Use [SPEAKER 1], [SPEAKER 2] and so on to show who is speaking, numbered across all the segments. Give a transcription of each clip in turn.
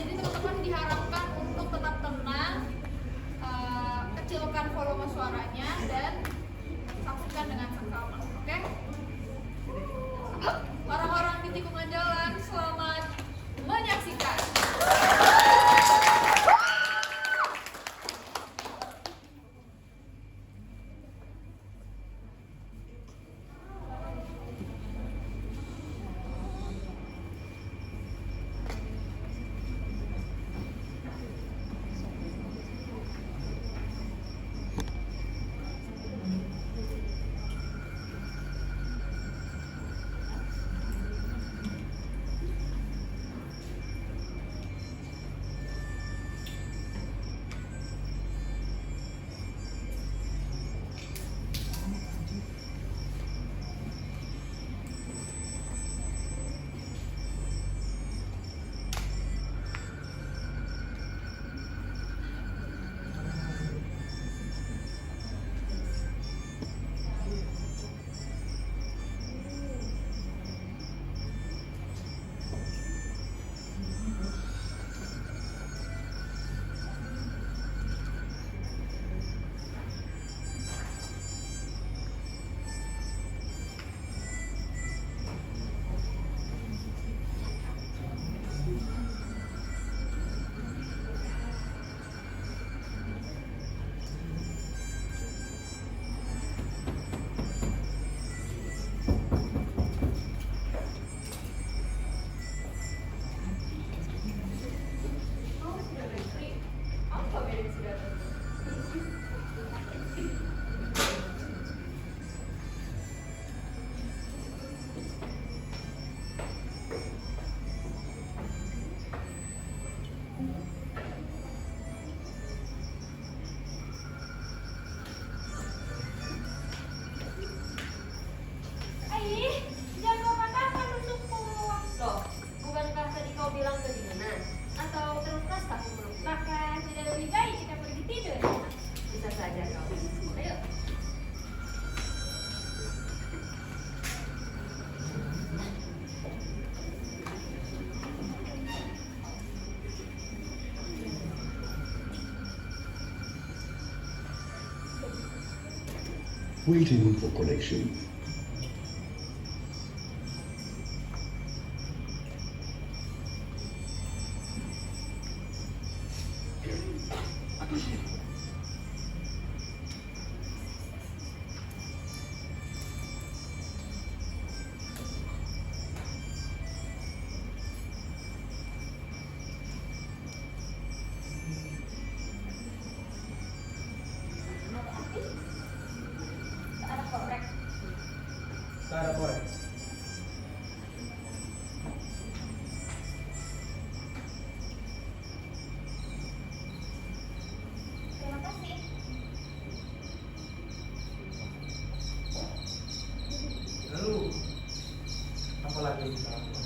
[SPEAKER 1] Jadi teman-teman diharapkan untuk tetap tenang, kecilkan volume suaranya dan saksikan dengan seksama. Oke? Orang-orang di tikungan jalan, selamat menyaksikan.
[SPEAKER 2] Waiting for connection.
[SPEAKER 3] Cara korek.
[SPEAKER 1] Terima kasih.
[SPEAKER 3] Lalu apa lagi yang kita lakukan?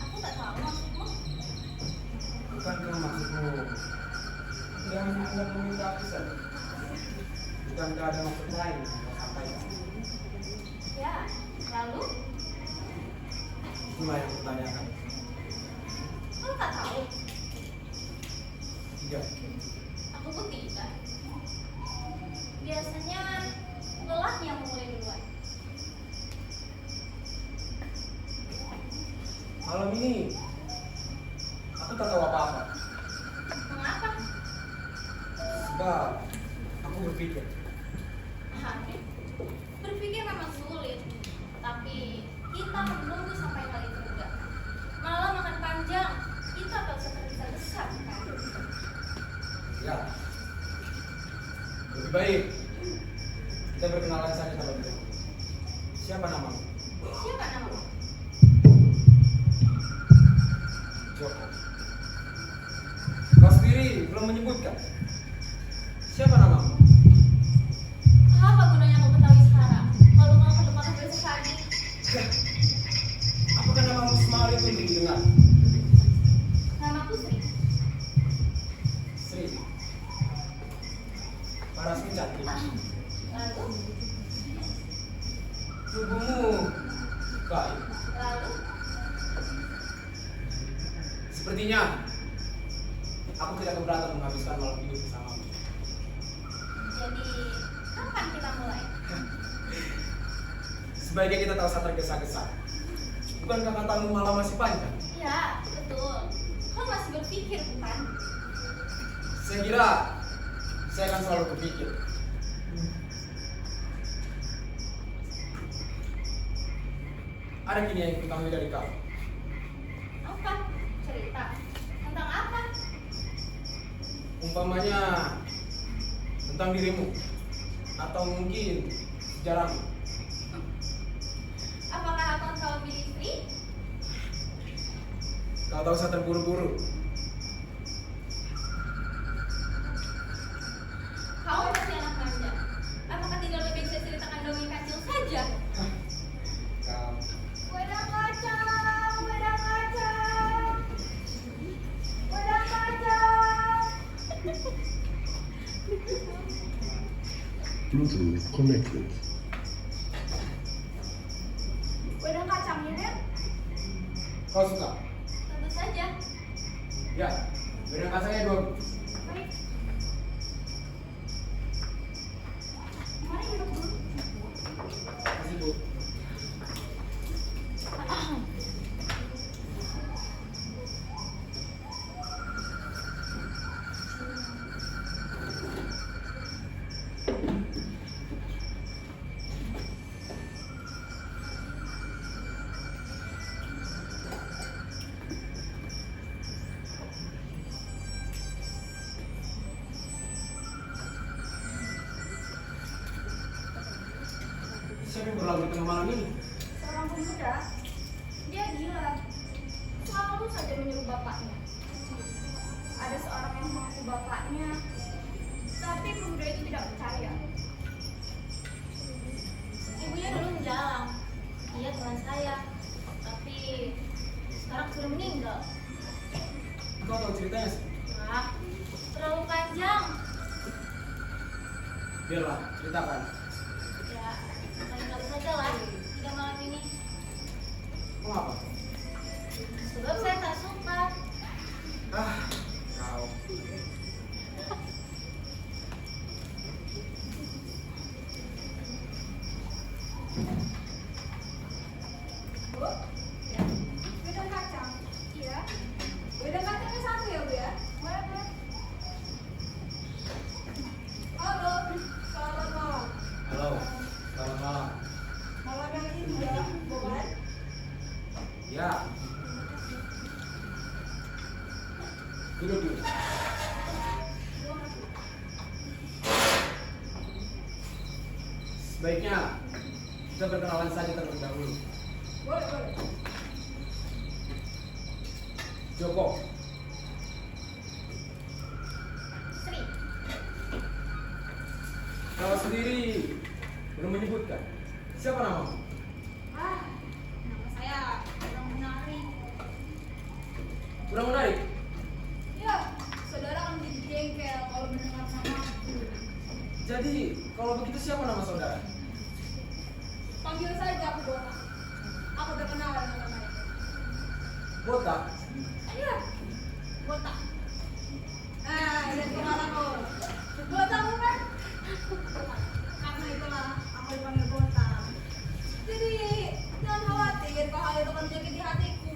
[SPEAKER 1] Aku tak tahu maksudmu.
[SPEAKER 3] Bukankah maksudmu yang Anda meminta aku saja? Bukankah ada maksud lain yang Anda sampaikan?
[SPEAKER 1] Ya, lalu?
[SPEAKER 3] Itulah yang kutanyakan.
[SPEAKER 1] Kau tak tahu?
[SPEAKER 3] Tidak.
[SPEAKER 1] Aku pun tidak. Biasanya lelaki yang memulai duluan.
[SPEAKER 3] Malam ini aku tak tahu apa-apa.
[SPEAKER 1] Mengapa?
[SPEAKER 3] Sebab aku berpikir
[SPEAKER 1] Berpikir memang sulit, tapi kita menunggu sampai hal itu juga. Malam akan panjang, kita akan seperti besar kan?
[SPEAKER 3] ya lebih baik kita berkenalan saja terlebih dahulu. Siapa namamu?
[SPEAKER 1] Siapa namamu?
[SPEAKER 3] Joko. Kau sendiri belum menyebutkan. Siapa namamu?
[SPEAKER 1] Apa gunanya kau ketahui sekarang? Kalau mau ke tempat besok pagi.
[SPEAKER 3] Apakah namamu semalam itu didengar?
[SPEAKER 1] Namaku Sri.
[SPEAKER 3] Sri. Parasmu cantik.
[SPEAKER 1] Lalu?
[SPEAKER 3] Tubuhmu baik.
[SPEAKER 1] Lalu?
[SPEAKER 3] Sepertinya aku tidak keberatan menghabiskan malam hidup bersamamu.
[SPEAKER 1] Jadi, kapan kita mulai?
[SPEAKER 3] Sebaiknya kita tak usah tergesa-gesa. Bukankah katamu malam masih panjang?
[SPEAKER 1] Ya, betul. Kau masih berpikir, bukan?
[SPEAKER 3] Saya kira saya akan selalu berpikir. Ada gini yang kutahui dari kau.
[SPEAKER 1] Apa? Cerita. Tentang apa?
[SPEAKER 3] Umpamanya tentang dirimu atau mungkin sejarahmu.
[SPEAKER 1] Apakah abang tahu Billy?
[SPEAKER 3] Kau tak usah terburu-buru.
[SPEAKER 1] Kau masih anak manja. Apakah tidak lebih bisa ceritakan dongeng kancil saja?
[SPEAKER 3] Kau
[SPEAKER 1] Wedang kacang, wedang kacang, wedang kacang.
[SPEAKER 2] Bluetooth connected.
[SPEAKER 1] Wedang kacangnya, Nen?
[SPEAKER 3] kau suka?
[SPEAKER 1] Tentu saja.
[SPEAKER 3] Ya, beda kasarnya 2.
[SPEAKER 1] Baik. Mari duduk dulu.
[SPEAKER 3] Kasih Bu. Siapa yang berlalu di tengah malam ini?
[SPEAKER 1] Seorang pemuda, dia gila. Selalu saja menyuruh bapaknya. Ada seorang yang mengaku bapaknya, tapi pemuda itu tidak percaya. Ibunya dulu menjalang, dia teman saya, tapi sekarang sudah meninggal.
[SPEAKER 3] Kau tahu ceritanya sih?
[SPEAKER 1] Wah, terlalu panjang.
[SPEAKER 3] Biarlah, ceritakan.
[SPEAKER 1] Ya, kali-kali saja lah, tidak malam ini.
[SPEAKER 3] Mengapa?
[SPEAKER 1] Sebab saya tak suka.
[SPEAKER 3] Ah, kau.
[SPEAKER 4] Bu, ya. Wedang kacang. Iya. Wedang kacangnya 1 ya, Bu ya? Boleh, Bu. Halo, selamat malam.
[SPEAKER 3] Halo, selamat malam.
[SPEAKER 4] Malam yang indah, bukan?
[SPEAKER 3] Ya. Duduk dulu. Sebaiknya kita berkenalan saja terlebih dahulu.
[SPEAKER 4] Boleh, boleh.
[SPEAKER 3] Joko,
[SPEAKER 1] Sri,
[SPEAKER 3] kau sendiri belum menyebutkan. Siapa namamu?
[SPEAKER 1] ah, nama saya kurang menarik.
[SPEAKER 3] Kurang menarik.
[SPEAKER 4] Ya, saudara akan menjadi jengkel kalau mendengar namaku.
[SPEAKER 3] Jadi, kalau begitu siapa nama saudara?
[SPEAKER 4] Panggil saja aku Botak. Aku terkenal dengan nama itu.
[SPEAKER 3] Botak.
[SPEAKER 4] Iya,
[SPEAKER 1] Botak.
[SPEAKER 4] dan kepalaku. Botak bukan? Karena itulah aku dipanggil Botak. Jadi, jangan khawatir kalau hal itu akan menyakiti hatiku.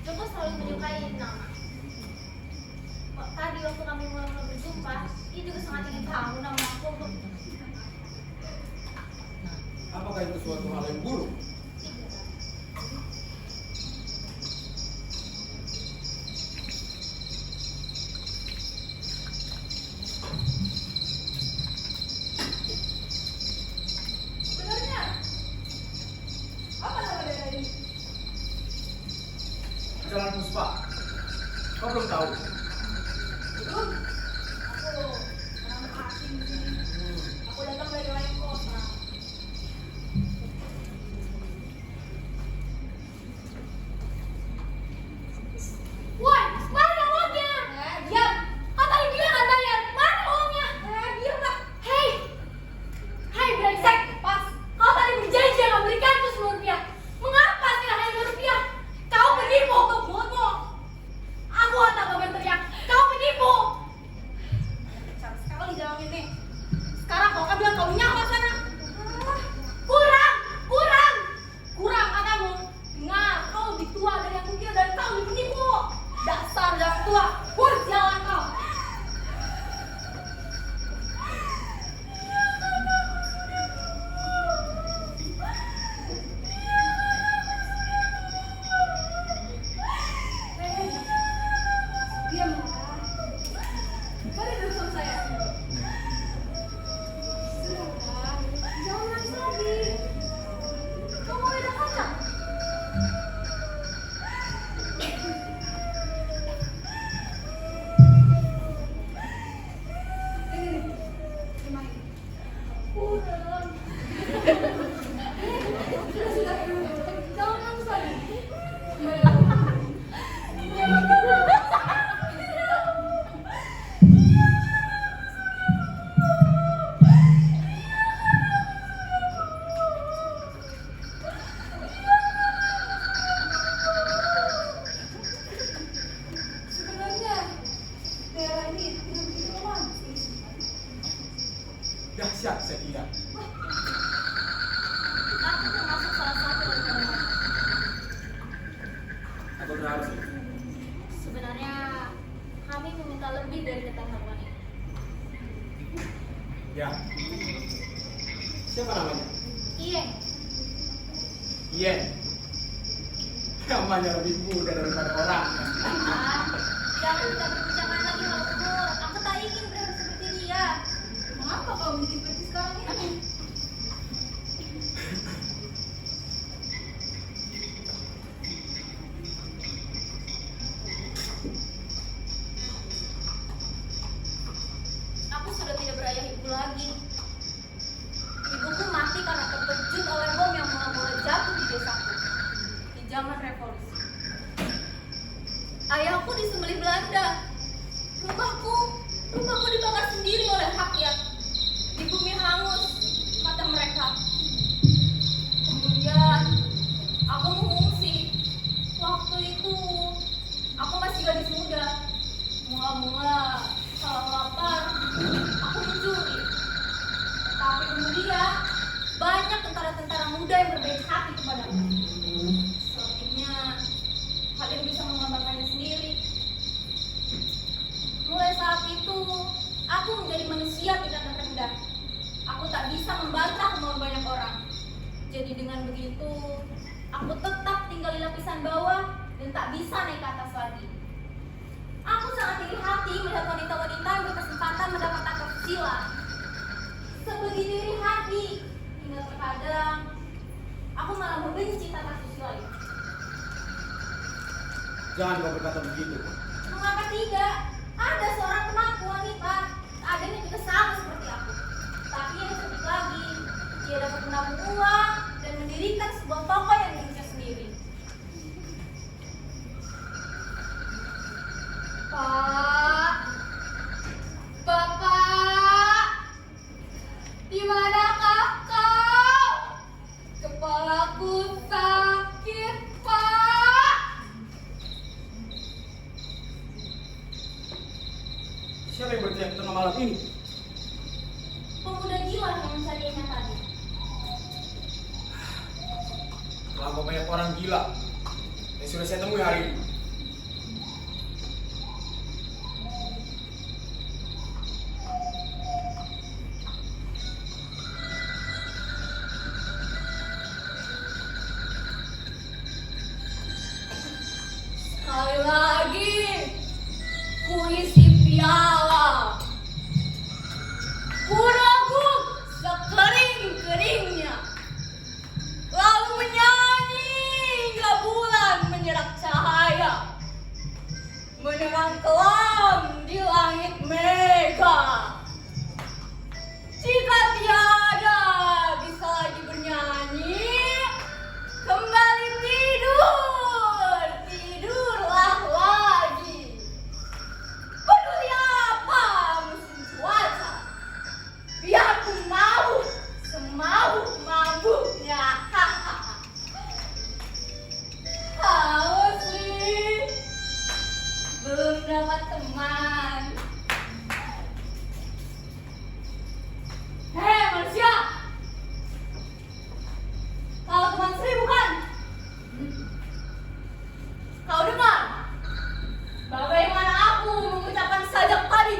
[SPEAKER 1] Joko selalu menyukai nama. Kok tadi waktu kami mulai berjumpa, dia juga sangat ingin tahu nama aku.
[SPEAKER 3] Apakah itu suatu hal yang buruk?
[SPEAKER 4] Sebenarnya, apa nama daerah ini?
[SPEAKER 3] Jalan Puspa. Kau belum tahu?
[SPEAKER 4] Belum. Aku orang asing sih. Aku datang dari lain kota.
[SPEAKER 1] Woi, mana uangnya? Diam! Kau tadi bilang akan bayar. Mana uangnya?
[SPEAKER 4] Diam lah.
[SPEAKER 1] Hei! Hai brengsek! Pas! Kau tadi berjanji akan berikanku Rp10. Mengapa sekarang hanya Rp2? Kau penipu untuk bodoh! Aku
[SPEAKER 3] harus itu?
[SPEAKER 1] Sebenarnya kami meminta lebih dari ketahuan ini.
[SPEAKER 3] Ya. Siapa namanya?
[SPEAKER 1] Iya.
[SPEAKER 3] Iya. Namanya lebih muda daripada orang.
[SPEAKER 1] Ah, jangan kita berbincang lagi hal itu. Aku tak ingin berada seperti dia.
[SPEAKER 4] Mengapa kau bikin seperti sekarang ini?
[SPEAKER 1] Aku sudah tidak berayah ibu lagi. Ibuku mati karena terkejut oleh bom yang mula-mula jatuh di desaku di zaman revolusi. Ayahku disembelih Belanda. Rumahku dibakar sendiri oleh rakyat. Di bumi hangus, kata mereka. Kemudian aku mengungsi. Waktu itu aku masih gadis muda. Mula-mula kalau lapar, aku mencuri. Tapi kemudian banyak tentara-tentara muda yang berbaik hati kepadaku. Sepertinya kalian bisa menggambarkannya sendiri. Mulai saat itu, aku menjadi manusia tingkatan rendah. Aku tak bisa membantah kemauan banyak orang. Jadi dengan begitu, aku tetap tinggal di lapisan bawah dan tak bisa naik ke atas lagi. Aku sangat iri hati melihat wanita-wanita yang berkesempatan mendapatkan kesusilaan. Sebegini iri hati, hingga terkadang aku malah membenci tata susila itu.
[SPEAKER 3] Jangan kau berkata begitu.
[SPEAKER 1] Mengapa tidak? Ada seorang temanku wanita, adanya juga sama seperti aku. Tapi yang cantik lagi, dia dapat menabung uang dan mendirikan sebuah toko yang miliknya sendiri. Pak, Bapak, di manakah kau? Kepalaku sakit, Pak.
[SPEAKER 3] Siapa yang berteriak di tengah malam ini?
[SPEAKER 1] Pemuda gila yang mencarinya tadi.
[SPEAKER 3] Terlalu banyak orang gila yang sudah saya temui hari ini.
[SPEAKER 1] Sekali lagi, kuisi piala. Kurogut sekering-keringnya. Lalu menyanyi hingga bulan menyerap cahaya. Menerang kelam di langit mega. Jika tiada bisa lagi bernyanyi, kembali tidur, tidurlah lagi. Peduli apa musim cuaca? Biarpun mabuk, semabuk-mabuknya. Haus nih, belum dapat teman. Hei manusia, kau teman Sri bukan? Kau dengar? Bagaimana aku mengucapkan sajak tadi?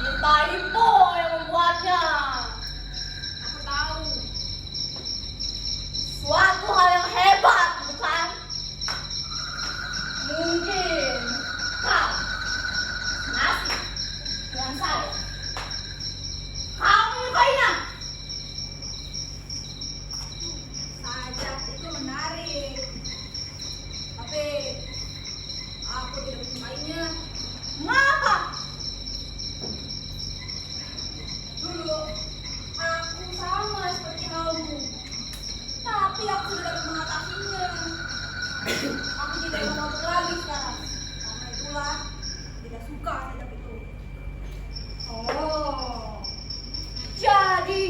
[SPEAKER 1] Kita Ipo yang membuatnya. Aku tahu. Suatu hal yang hebat, bukan? Mungkin kau masih dengan saya. Kau menyukainya?
[SPEAKER 4] Sajak itu menarik. Tapi aku tidak menyukainya.
[SPEAKER 1] Mengapa?
[SPEAKER 4] Dulu aku sama seperti kamu. Tapi aku sudah dapat mengatasinya. Aku tidak mau mabuk lagi sekarang. Karena itulah tidak suka sajak itu.
[SPEAKER 1] Oh, jadi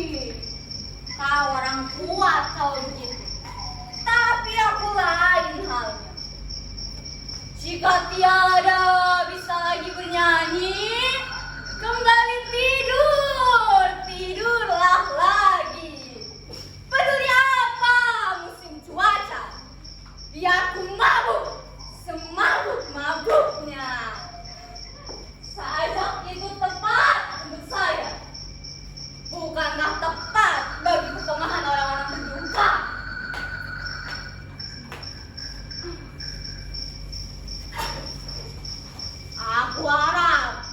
[SPEAKER 1] kau orang kuat kalau begitu. Tapi aku lain halnya. Jika tiada bisa lagi bernyanyi, kembali tidur, tidurlah lagi. Peduli apa musim cuaca?
[SPEAKER 4] biar ku mabuk semabuk-mabuknya. Saja itu tepat untuk saya. Bukankah tepat bagi keponakan orang-orang berduka? Aku harap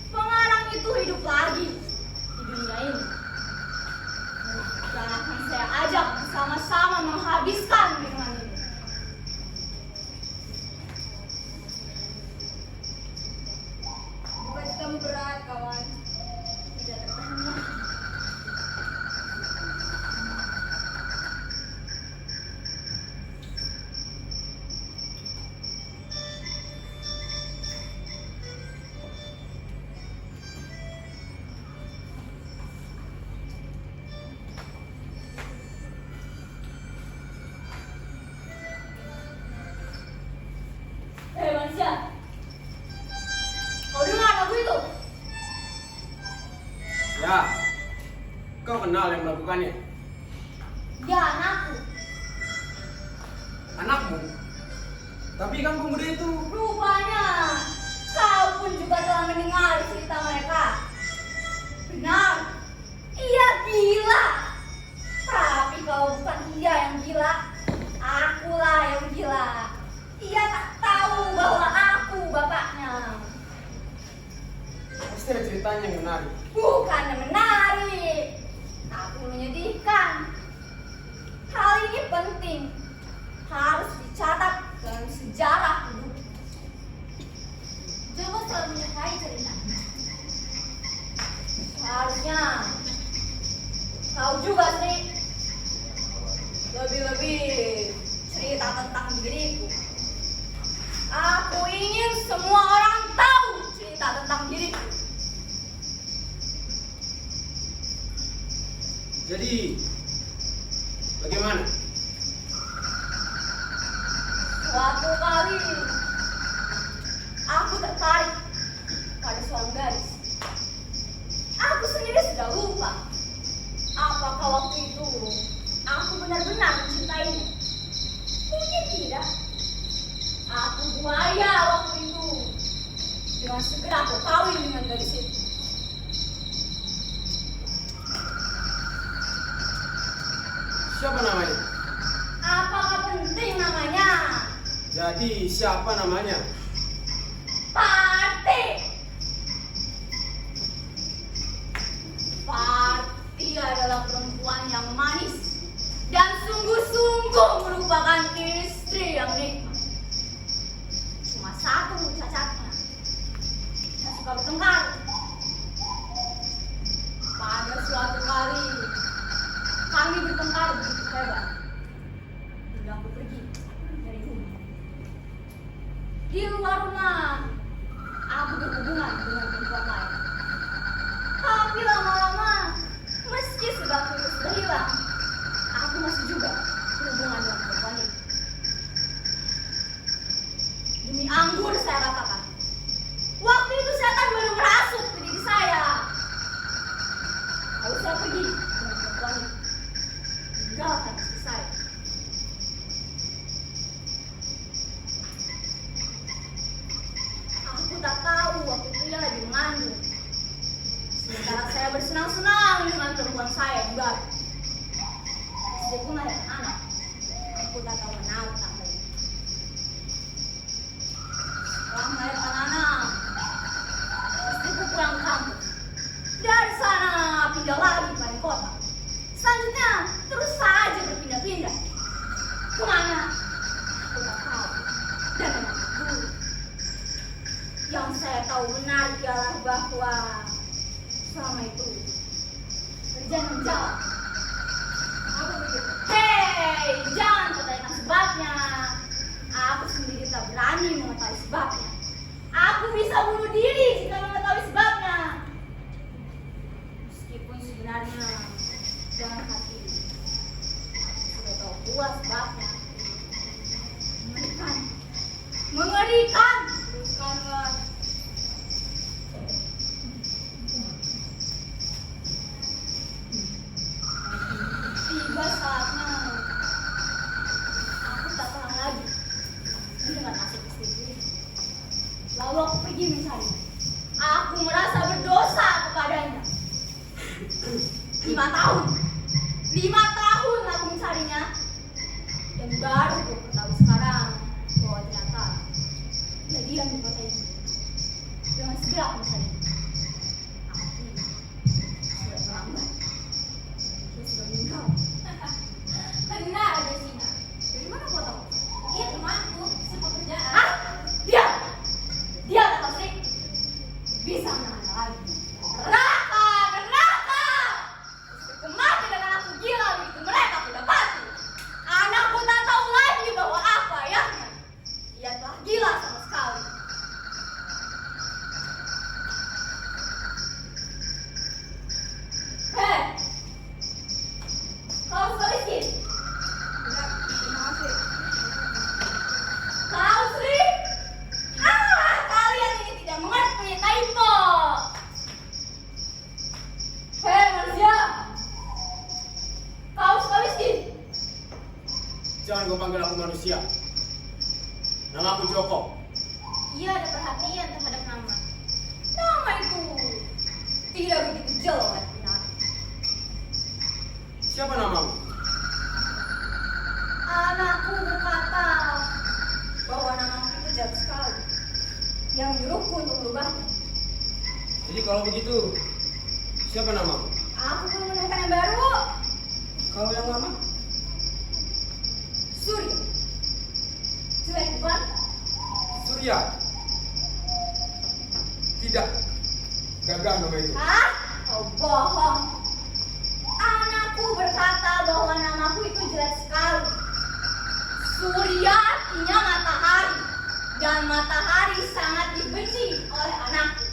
[SPEAKER 4] pengarang itu hidup lagi di dunia ini. Dan akan saya ajak bersama-sama menghabiskan minuman ini. Bukan kamu berat, kawan. Tidak tertahan. Hei manusia, kau dengar lagu itu?
[SPEAKER 3] Ya, kau kenal yang melakukannya?
[SPEAKER 4] Ya, anakku.
[SPEAKER 3] Anakmu? Tapi kan pemuda itu...
[SPEAKER 4] Rupanya kau pun juga telah mendengar cerita mereka. Benar, ia gila. Tapi kau bukan ia yang gila, akulah yang gila. Ia tak tahu bahwa aku bapaknya.
[SPEAKER 3] Pasti ada ceritanya yang menarik.
[SPEAKER 4] Bukannya menarik, tapi menyedihkan. Hal ini penting, harus dicatat dalam sejarah hidup. Coba selalu menyukai cerita. Seharusnya kau juga Sri, lebih-lebih cerita tentang diriku. Aku ingin semua orang tahu cerita tentang diriku.
[SPEAKER 3] Jadi, bagaimana?
[SPEAKER 4] Suatu kali aku tertarik pada seorang gadis. Aku sendiri sudah lupa apakah waktu itu aku benar-benar mencintainya. Mungkin tidak. Aku buaya waktu itu. Dengan segera aku kawin dengan gadis itu.
[SPEAKER 3] Siapa namanya?
[SPEAKER 4] Apakah penting namanya?
[SPEAKER 3] Jadi, siapa namanya?
[SPEAKER 4] Parti. Parti adalah perempuan yang manis dan sungguh-sungguh merupakan istri yang nikmat. Cuma satu cacatnya, dia suka bertengkar. Pada suatu kali kami bertengkar begitu hebat hingga aku pergi dari rumah. Di luar rumah, aku berhubungan dengan perempuan lain. Tapi lama-lama, meski sudah hilang, aku masih juga berhubungan dengan perempuan itu. Demi anggur saya katakan, waktu itu setan baru merasuk ke diri saya. Lalu saya pergi dengan perempuan itu, meninggalkan istri saya. Aku tak tahu waktu itu ia lagi mengandung. Sementara saya bersenang-senang dengan perempuan saya yang baru. Istriku melahirkan anak. Aku tak tahu menahu tanggal itu. Setelah melahirkan anak, istriku pulang ke kampung. Dari sana pindah lagi ke kota. Selanjutnya terus saja berpindah-pindah. Kemana? Aku tak tahu. Dan memang dulu. Yang saya tahu benar ialah bahwa selama itu kerjaan menjawab. Aku begitu. Hei, jangan pertanyakan sebabnya. Aku sendiri tak berani mengetahui sebabnya. Aku bisa bunuh diri jika mengetahui sebabnya. Meskipun sebenarnya dalam hati sudah tahu pula sebabnya. Mengerikan. Mengerikan. Teruskanlah. Tiba saatnya
[SPEAKER 1] baru gue ketahui sekarang bahwa ternyata kejadian di kota ini dengan segera aku mencari. Tapi sudah terlambat. Dia sudah meninggal. Benar ada Sina. Dari mana kau tahu? Dia temanku sepekerjaan. Ah, dia tak pasti bisa menang lagi. Neraka. Kemati dengan aku gila begitu mereka ku dapati. Anakku tak tahu lagi bahwa apa ayahnya. Ia telah gila sama sekali. Hei, kau Sri?
[SPEAKER 4] Tidak, terima kasih.
[SPEAKER 1] Kau Sri? Kalian ini tidak mengerti typo. Hei manusia, kau Sri?
[SPEAKER 3] Jangan kau panggil aku manusia. Nama aku Joko.
[SPEAKER 1] Ia ada perhatian terhadap nama. Nama itu tidak begitu jelek benar.
[SPEAKER 3] Siapa namamu?
[SPEAKER 1] Anakku berkata bahwa namaku itu jelek sekali. Yang menyuruhku untuk merubahnya.
[SPEAKER 3] Jadi kalau begitu, siapa namamu?
[SPEAKER 1] Aku belum menemukan yang baru.
[SPEAKER 3] Kalau yang lama?
[SPEAKER 1] Surya. Jelek bukan?
[SPEAKER 3] Surya. Tidak. Gagal nama itu.
[SPEAKER 1] Hah? Kau bohong. Anakku berkata bahwa namaku itu jelek sekali. Surya artinya matahari. Dan matahari sangat dibenci oleh anakku.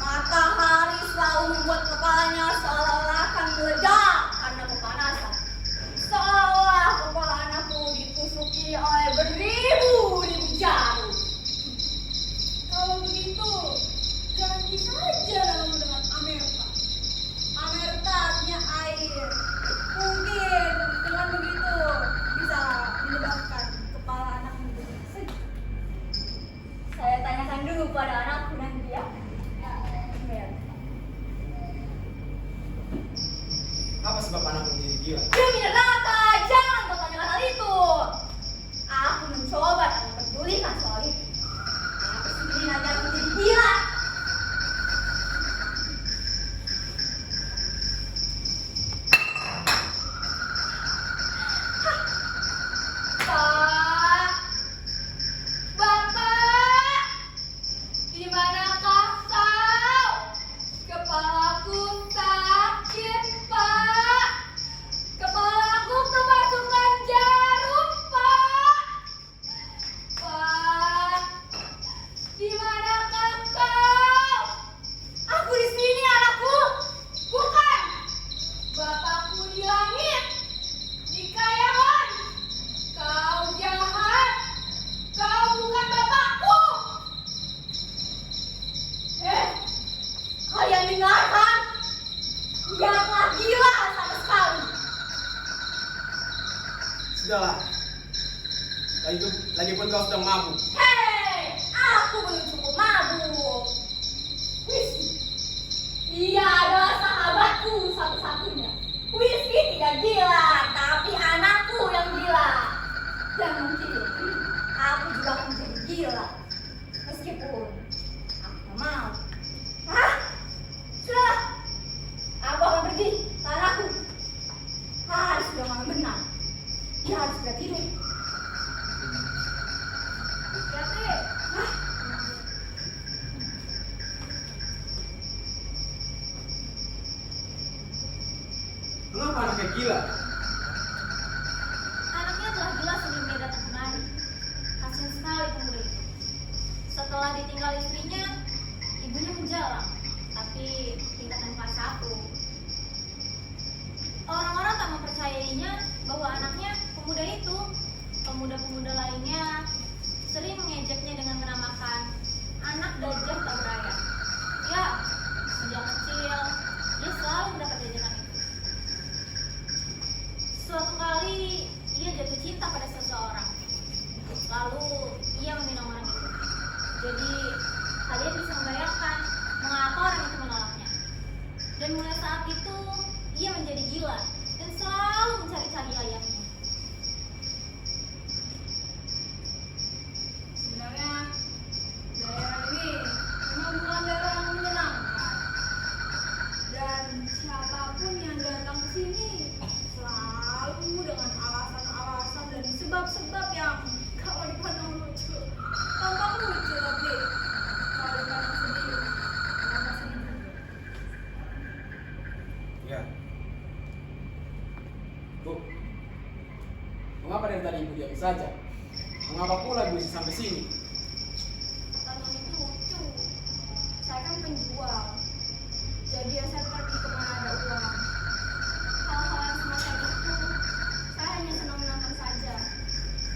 [SPEAKER 1] Matahari selalu membuat kepalanya seolah-olah akan meledak karena kepanasan. Seolah kepala anakku ditusuki oleh beribu-ribu jarum.
[SPEAKER 4] Kalau begitu, ganti saja namamu dengan Amerta. Amerta artinya air. Mungkin dengan begitu bisa menyebabkan kepala anakmu menjadi sejuk.
[SPEAKER 1] Saya tanyakan dulu pada anakku nanti ya. Mer.
[SPEAKER 3] Apa sebab anakmu menjadi gila?
[SPEAKER 1] Demi neraka, jangan kau tanyakan hal itu. Aku mencoba dan memperdulikan soal itu. Aku sendiri nanti aku jadi gila. Pak, Bapak, di manakah kau? Kepalaku sakit, Pak. Kepalaku kemasukan jarum, Pak. Pak, di manakah kau? Aku di sini, anakku. Bukan. Bapakku di langit, di kayangan. Kau jahat. Kau bukan bapakku. Kalian dengarkan? Dia telah gila sama sekali.
[SPEAKER 3] Sudahlah. Lagipun kau sedang mabuk.
[SPEAKER 1] Hei, aku belum cukup mabuk. Whisky, dia adalah sahabatku satu-satunya. Whisky tidak gila, tapi anakku yang gila. Dan mungkin aku juga akan menjadi gila. Meskipun aku tak mau. Hah? Sudah. Aku akan pergi. Tanahku. Harus sudah malam benar. Dia harus sudah tidur. Yatri. Hah?
[SPEAKER 3] Mengapa anaknya gila?
[SPEAKER 1] Anaknya telah gila sebelum dia datang kemari. Kasian sekali pemuda itu. Setelah ditinggal istrinya, ibunya menjalan, tapi tidak tanpa satu. Orang-orang tak mempercayainya bahwa anaknya pemuda itu. Pemuda-pemuda lainnya sering mengejeknya
[SPEAKER 3] Mengapa dari tadi ibu diam saja? Mengapa pula ibu bisa sampai sini?
[SPEAKER 1] Pertanyaan itu lucu. Saya kan penjual. Jadi ya saya pergi kemana ada uang. Hal-hal yang semacam itu, saya hanya senang menonton saja.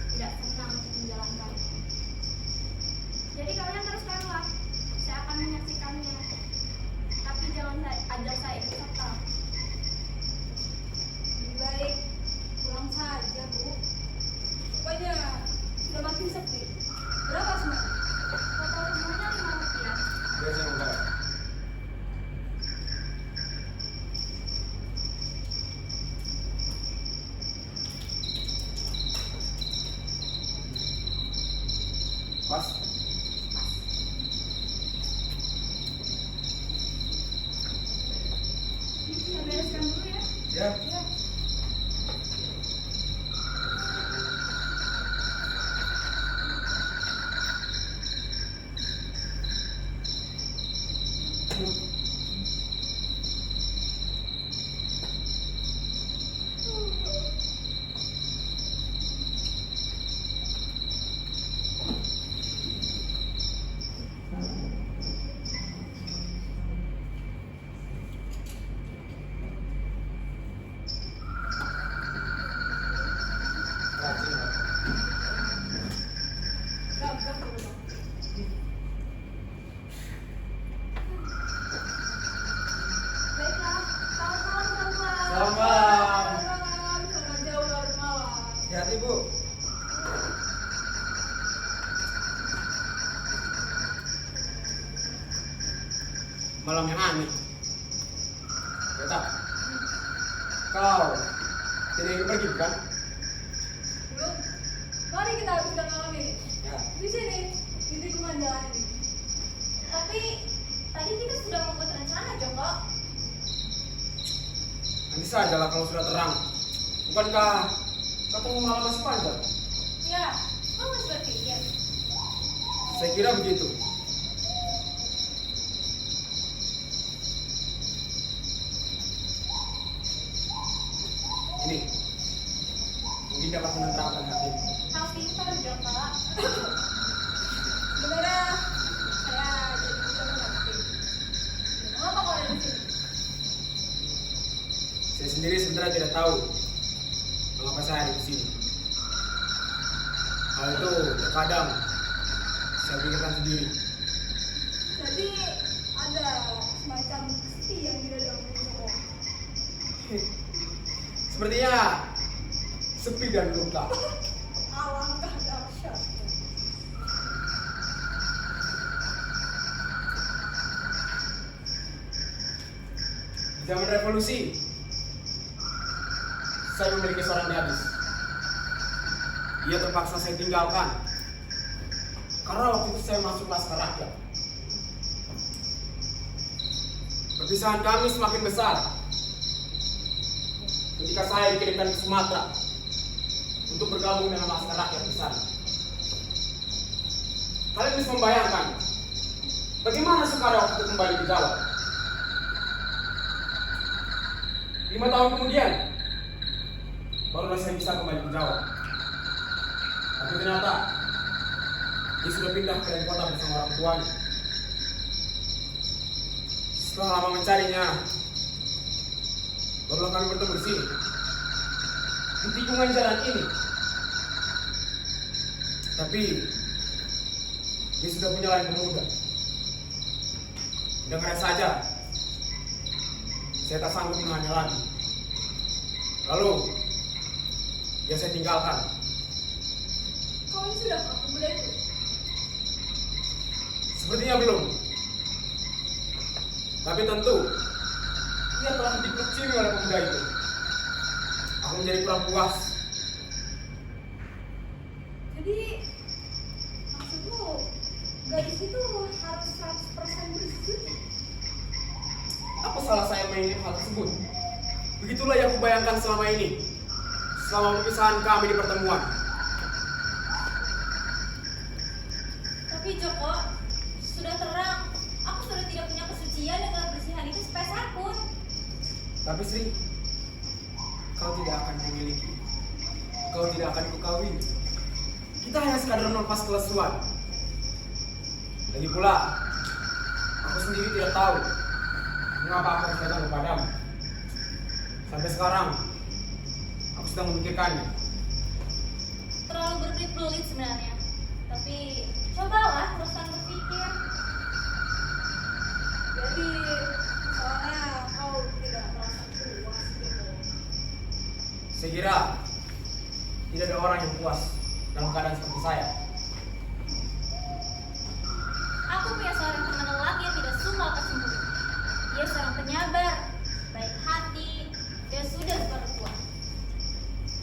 [SPEAKER 1] Tidak senang untuk menjalankannya. Jadi kalian terus lewat. Saya akan menyaksikannya. Tapi jangan ajak saya ikut serta.
[SPEAKER 4] Lebih baik pulang saja, Bu. Rupanya sudah makin sepi. Berapa semuanya?
[SPEAKER 1] Total semuanya Rp5.
[SPEAKER 3] Biar saya membayar. Pas.
[SPEAKER 1] Saya bereskan dulu ya.
[SPEAKER 3] Ya. Rajin, Pak.
[SPEAKER 4] Berapa dulu?
[SPEAKER 1] Baiklah, selamat malam teman-teman.
[SPEAKER 3] Selamat malam.
[SPEAKER 4] Selamat jauh larut malam.
[SPEAKER 3] Hati-hati, Bu. Malam yang aneh. Beta, kau tidak ingin pergi bukan?
[SPEAKER 4] Belum. Mari kita habiskan malam ini.
[SPEAKER 3] Ya.
[SPEAKER 4] Di sini, di tikungan jalan ini.
[SPEAKER 1] Tapi tadi kita sudah membuat rencana, Joko.
[SPEAKER 3] Nanti sajalah kalau sudah terang. Bukankah ketemu malam masih panjang?
[SPEAKER 1] Ya, kau masih berpikir.
[SPEAKER 3] Saya kira begitu. Ini mungkin dapat menenangkan hatimu.
[SPEAKER 1] Kau pintar, Joko.
[SPEAKER 4] Sebenarnya saya jadi tidak mengerti. Mengapa kau ada di sini?
[SPEAKER 3] Saya sendiri sebenarnya tidak tahu mengapa saya ada di sini. Hal itu terkadang saya pikirkan sendiri.
[SPEAKER 4] Jadi ada semacam bukti yang tidak dalam Joko.
[SPEAKER 3] Sepertinya sepi dan luka.
[SPEAKER 4] Alangkah dahsyat.
[SPEAKER 3] Di zaman revolusi, saya memiliki seorang gadis. Ia terpaksa saya tinggalkan karena waktu itu saya masuk laskar rakyat. Perpisahan kami semakin besar ketika saya dikirimkan ke Sumatera untuk bergabung dengan laskar rakyat di sana. Kalian bisa membayangkan bagaimana Soekarno waktu itu kembali ke Jawa. 5 tahun kemudian barulah saya bisa kembali ke Jawa. Tapi ternyata dia sudah pindah ke lain kota bersama orang tuanya. Setelah lama mencarinya, barulah kami bertemu di sini, di tikungan jalan ini. Tapi dia sudah punya lain pemuda. Dengar saja, saya tak sanggup menahannya lagi. Lalu dia saya tinggalkan.
[SPEAKER 4] Kau ini sudah pernah pemuda itu?
[SPEAKER 3] Sepertinya belum. Tapi tentu ia telah dikucilkan oleh pemuda itu. Aku menjadi kurang puas.
[SPEAKER 4] Jadi maksudmu gadis itu harus 100% bersuci?
[SPEAKER 3] Apa salah saya mengingat hal tersebut? Begitulah yang kubayangkan selama ini. Selama perpisahan kami di pertemuan.
[SPEAKER 1] Tapi Joko, sudah terang. Aku sudah tidak punya kesucian dan kebersihan itu sepeser pun.
[SPEAKER 3] Tapi Sri, kau tidak akan memiliki. Kau tidak akan akan kukawin. Kita hanya sekadar melepas kelesuan. Lagi pula, aku sendiri tidak tahu mengapa aku harus datang kepadamu. Sampai sekarang, aku sedang memikirkannya.
[SPEAKER 1] Terlalu berbelit-belit sebenarnya. Tapi cobalah teruskan berpikir.
[SPEAKER 4] Jadi soalnya kau tidak merasa puas gitu.
[SPEAKER 3] Saya kira tidak ada orang yang puas dalam keadaan seperti saya.
[SPEAKER 1] Aku punya seorang teman lelaki yang tidak suka kecemburu. Dia seorang penyabar, baik hati, dan sudah berkuat.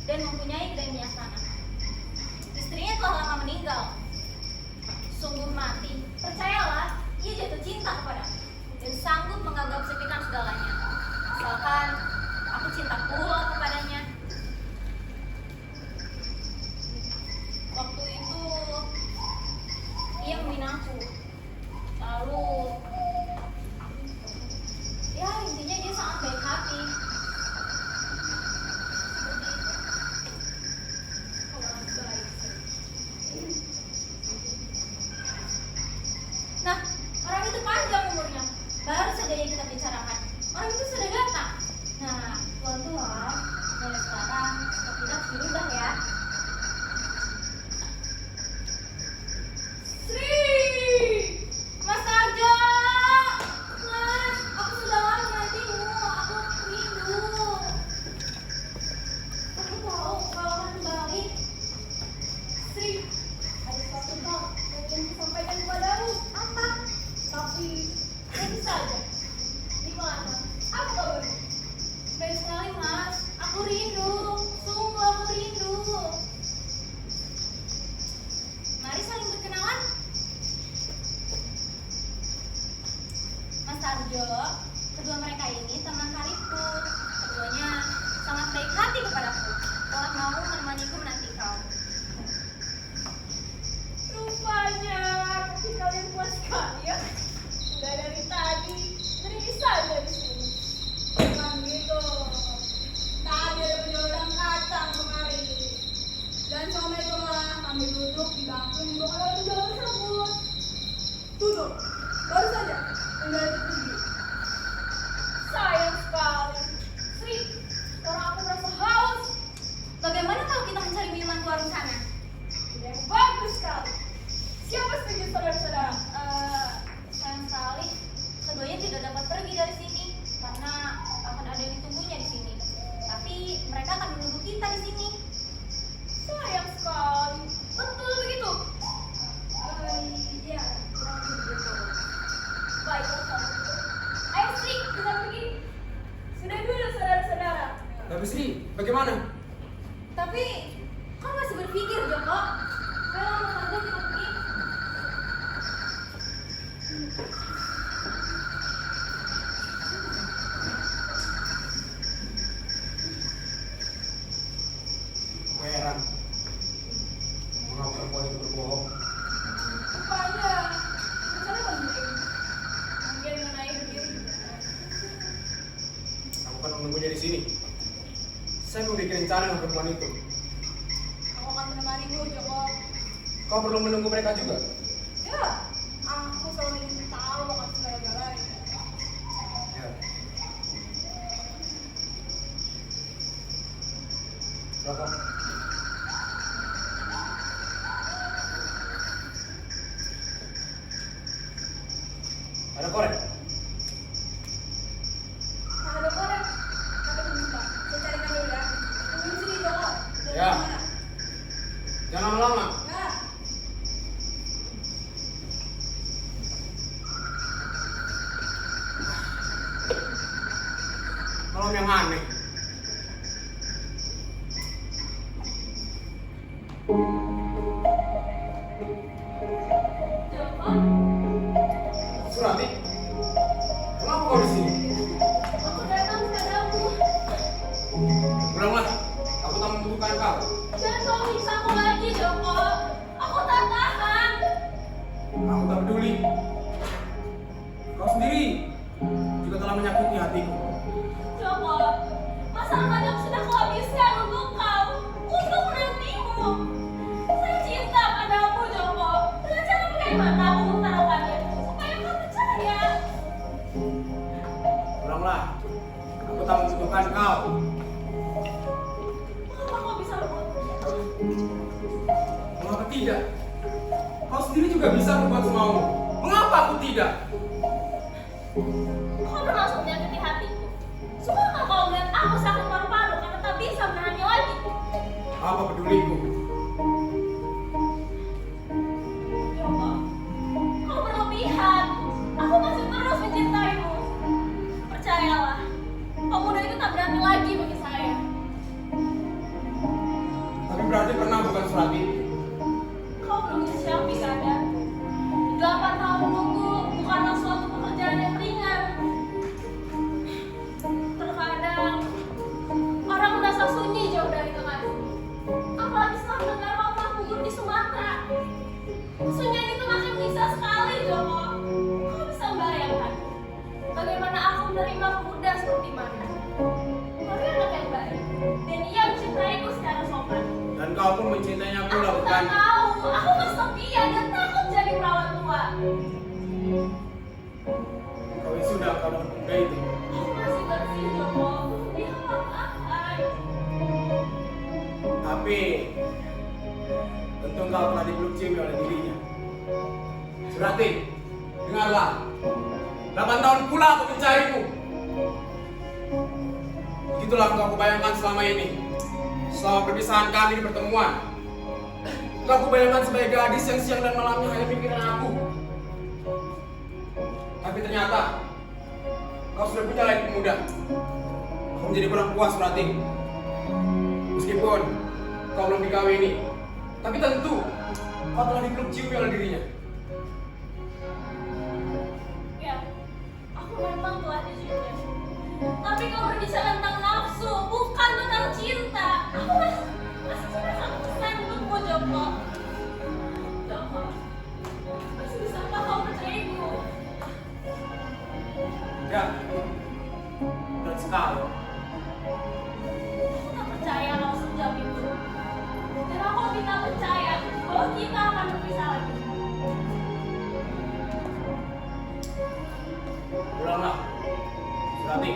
[SPEAKER 1] Dan mempunyai kebijaksanaan. Istrinya telah lama meninggal. Sungguh mati. Percayalah, ia jatuh cinta kepadaku dan sanggup menganggap sepikan segalanya. Asalkan aku cinta pula kepadanya. Waktu itu ia meminaku. Lalu ya intinya dia sangat baik hati. Seperti itu.
[SPEAKER 4] Orang baik sih.
[SPEAKER 1] Nah, orang itu panjang umurnya. Baru saja yang kita bicarakan. Orang itu sudah datang. Nah, tuan-tuan, mulai sekarang kita berubah ya. Sri! Mas Arjo! Mas, aku sudah lama menantimu. Aku rindu. Aku tahu kalau akan kembali. Sri, ada suatu hal yang ingin kusampaikan kepadamu. Apa? Tapi nanti saja. Di mana? Apa kabarmu? Baik sekali, Mas. Aku rindu. Sungguh aku rindu. Mari saling berkenalan. Mas Arjo, kedua mereka ini teman karibku. Keduanya sangat baik hati kepadaku. Telah mau menemaniku menanti kau. Rupanya tapi kalian puas sekali ya. Sudah dari tadi berdiri saja di sini.
[SPEAKER 4] Memang gitu. Tadi ada penjualan kacang kemari. Dan sama itulah kami duduk di bangku yang bukan oleh penjual tersebut. Duduk. Baru saja penjual itu pergi.
[SPEAKER 1] Sayang sekali. Sri, sekarang aku merasa haus. Bagaimana kalau kita mencari minuman ke warung sana?
[SPEAKER 4] Ide yang bagus sekali. Siapa setuju saudara-saudara?
[SPEAKER 1] Sayang sekali, keduanya tidak dapat pergi dari sini karena akan ada yang ditunggunya di sini. Tapi mereka akan menunggu kita di sini.
[SPEAKER 4] Sayang sekali.
[SPEAKER 1] Betul begitu.
[SPEAKER 4] Iya, kurang lebih begitu.
[SPEAKER 1] Baiklah kalau begitu. Ayo Sri, kita pergi.
[SPEAKER 4] Sudah dulu saudara-saudara.
[SPEAKER 3] Tapi Sri, bagaimana?
[SPEAKER 1] Tapi kau masih berpikir Joko. Ayo langsung saja kita pergi.
[SPEAKER 3] Aku heran. Mengapa perempuan itu berbohong?
[SPEAKER 4] Rupanya, rencana penting.
[SPEAKER 1] Mungkin mengenai berdiri.
[SPEAKER 3] Kamu kan menunggunya di sini. Saya memiliki rencana dengan perempuan itu.
[SPEAKER 4] Aku akan menemanimu, Joko.
[SPEAKER 3] Kau perlu menunggu mereka juga.
[SPEAKER 4] Ya, aku selalu ingin tahu akan segala-galanya.
[SPEAKER 3] Ya. Berapa? Ada korek?
[SPEAKER 4] Nah, ada korek. Tapi tunggu sebentar. Saya carikan dulu ya. Tunggu di sini, Joko. Dari
[SPEAKER 3] Ya.
[SPEAKER 4] mana?
[SPEAKER 3] Jangan lama-lama.
[SPEAKER 4] Ya.
[SPEAKER 3] Malam yang aneh.
[SPEAKER 1] Joko,
[SPEAKER 3] Surati, kenapa kau di sini?
[SPEAKER 1] aku datang kepadamu.
[SPEAKER 3] Pulanglah, aku tak membutuhkan kau.
[SPEAKER 1] Jangan kau bisa aku lagi Joko. Aku tak tahan.
[SPEAKER 3] Aku tak peduli. Kau sendiri juga telah menyakiti hatiku.
[SPEAKER 1] Joko, masalah banyak sudah kuhabiskan untuk kau, untuk menantimu.
[SPEAKER 3] tidak? Kau sendiri juga bisa berbuat semaumu. Mengapa aku tidak?
[SPEAKER 1] Kau bermaksud menyakiti hatiku. Sukakah kau melihat aku sakit paru-paru karena tak bisa menahannya lagi?
[SPEAKER 3] Apa peduliku?
[SPEAKER 1] Joko, kau berlebihan. Aku masih terus mencintaimu. Percayalah, pemuda itu tak berarti lagi bagi saya.
[SPEAKER 3] Tapi berarti pernah bukan Surati?
[SPEAKER 1] Kau belum disiapi keadaan. 8 tahun menunggu bukanlah suatu pekerjaan yang ringan. Terkadang orang merasa sunyi jauh dari kekasih. Apalagi setelah mendengar kau telah gugur di Sumatera. Kesunyian itu makin bisa sekali, Joko. Kau bisa membayangkan bagaimana aku menerima pemuda seperti mana? Tapi anak yang baik dan ia mencintaiku secara sopan.
[SPEAKER 3] Dan kau pun mencintainya pula,
[SPEAKER 1] Aku
[SPEAKER 3] bukan?
[SPEAKER 1] tak tahu, aku masih setia dan takut jadi perawat tua.
[SPEAKER 3] Kau sudah kau dengan pemuda itu.
[SPEAKER 1] Aku masih bersih, Joko. Dia apa-apa.
[SPEAKER 3] Tapi tentu kau telah dipeluk cium oleh dirinya. Surati, dengarlah. 8 tahun pula aku mencarimu. Itulah yang aku bayangkan selama ini. Selama perpisahan kami di pertemuan. Aku bayangkan sebagai gadis yang siang dan malamnya hanya pikiran aku. Tapi ternyata kau sudah punya lagi pemuda. Aku menjadi kurang puas, Surati. Meskipun kau belum dikawini, tapi tentu kau telah dipeluk cium oleh dirinya.
[SPEAKER 1] Ya, aku memang telah dicintai. Tapi kau berbicara tentang nafsu, bukan tentang cinta. Aku masih cinta 100% untukmu, Joko. Joko, masih bisakah kau percayaiku?
[SPEAKER 3] Ya, berat sekali.
[SPEAKER 1] Aku tak percaya kau sejauh itu. Dan aku tidak percaya bahwa kita akan berpisah lagi.
[SPEAKER 3] Pulanglah, Surati.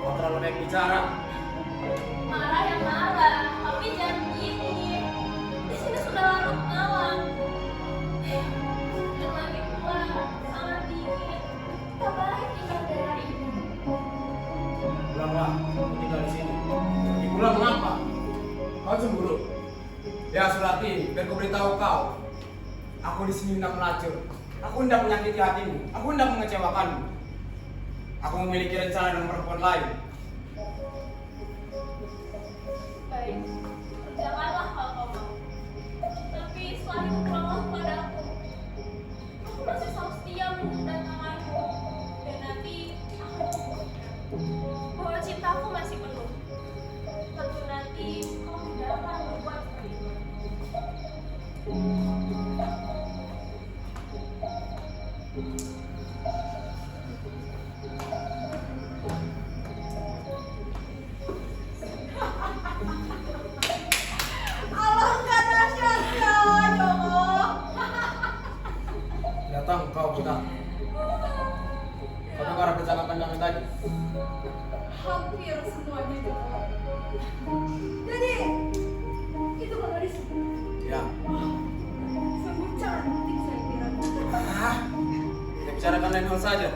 [SPEAKER 3] Kau terlalu banyak bicara.
[SPEAKER 1] Marah yang marah, tapi jangan begini. Di sini sudah larut malam. Dan lagi pula sangat dingin. Tak baik tinggal di daerah ini.
[SPEAKER 3] Pulanglah, aku tinggal di sini. Tapi pulang mengapa? Kau cemburu. Ya Surati, biar ku beritahu kau. Aku di sini hendak melacur. Aku hendak menyakiti hatimu. Aku hendak mengecewakanmu. Aku memiliki rencana dengan perempuan lain.
[SPEAKER 1] Baik, janganlah kalau kau mau. Tapi setelah itu pulanglah kepadaku. Aku masih selalu setia menunggu kedatanganmu. Dan nanti aku membuktikan bahwa cintaku masih penuh. Tentu nanti kau tidak akan berbuat seperti itu.
[SPEAKER 4] Alangkah dahsyatnya, Joko.
[SPEAKER 3] Datang kau buta. Kau dengar percakapan kami tadi.
[SPEAKER 4] Hampir semuanya, Joko. Jadi, itu kan gadis.
[SPEAKER 3] Ya.
[SPEAKER 4] Sungguh cantik saya kira.
[SPEAKER 3] Ah, kita bicarakan lain hal saja.